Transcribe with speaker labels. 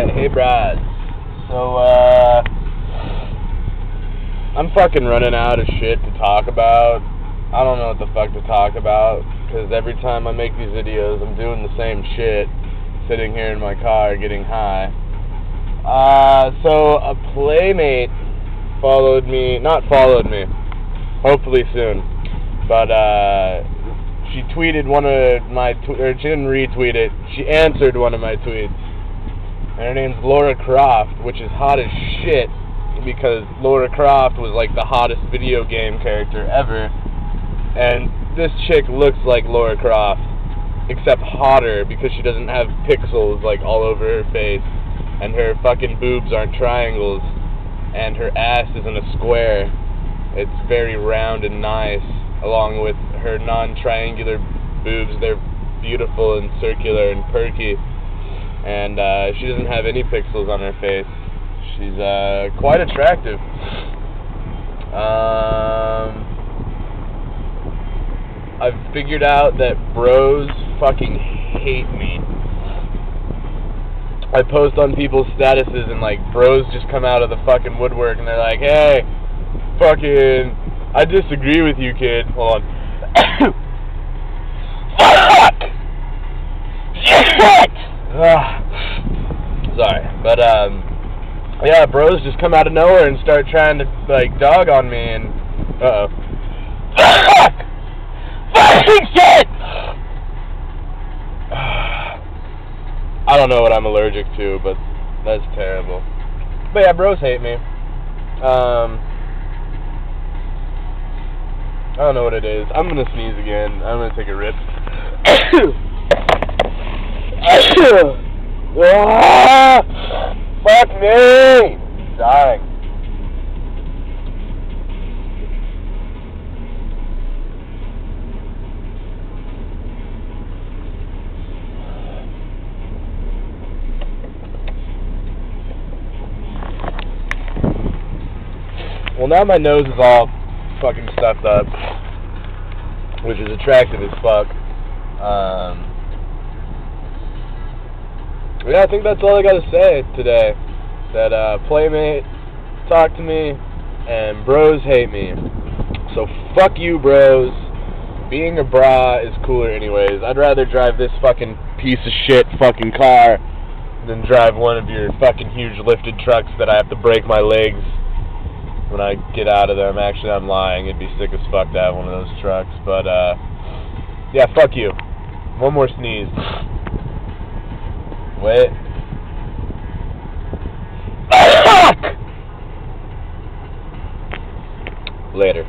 Speaker 1: Alright, hey Brad. So, I'm fucking running out of shit to talk about. I don't know what the fuck to talk about, because every time I make these videos, I'm doing the same shit, sitting here in my car getting high. So a Playmate hopefully soon, but, she tweeted one of my, or she didn't retweet it, she answered one of my tweets, and her name's Laura Croft, which is hot as shit, because Laura Croft was like the hottest video game character ever, and this chick looks like Laura Croft, except hotter, because she doesn't have pixels like all over her face, and her fucking boobs aren't triangles, and her ass isn't a square. It's very round and nice, along with her non-triangular boobs. They're beautiful and circular and perky, and she doesn't have any pixels on her face. She's quite attractive. I've figured out that bros fucking hate me. I post on people's statuses and like bros just come out of the fucking woodwork and they're like, hey, fucking, I disagree with you, kid. Hold on. Fuck! Shit! Sorry, but yeah, bros just come out of nowhere and start trying to like dog on me and Fuck! Fucking shit! I don't know what I'm allergic to, but that's terrible. But yeah, bros hate me. I don't know what it is. I'm gonna sneeze again. I'm gonna take a rip. Fuck me! I'm dying. Well, now my nose is all fucking stuffed up, which is attractive as fuck. Yeah, I think that's all I gotta say today. That Playmate talk to me, and bros hate me. So fuck you, bros. Being a bra is cooler anyways. I'd rather drive this fucking piece of shit fucking car than drive one of your fucking huge lifted trucks that I have to break my legs when I get out of them. Actually, I'm lying. It'd be sick as fuck to have one of those trucks. But, yeah, fuck you. One more sneeze. Wait. Fuck! Later.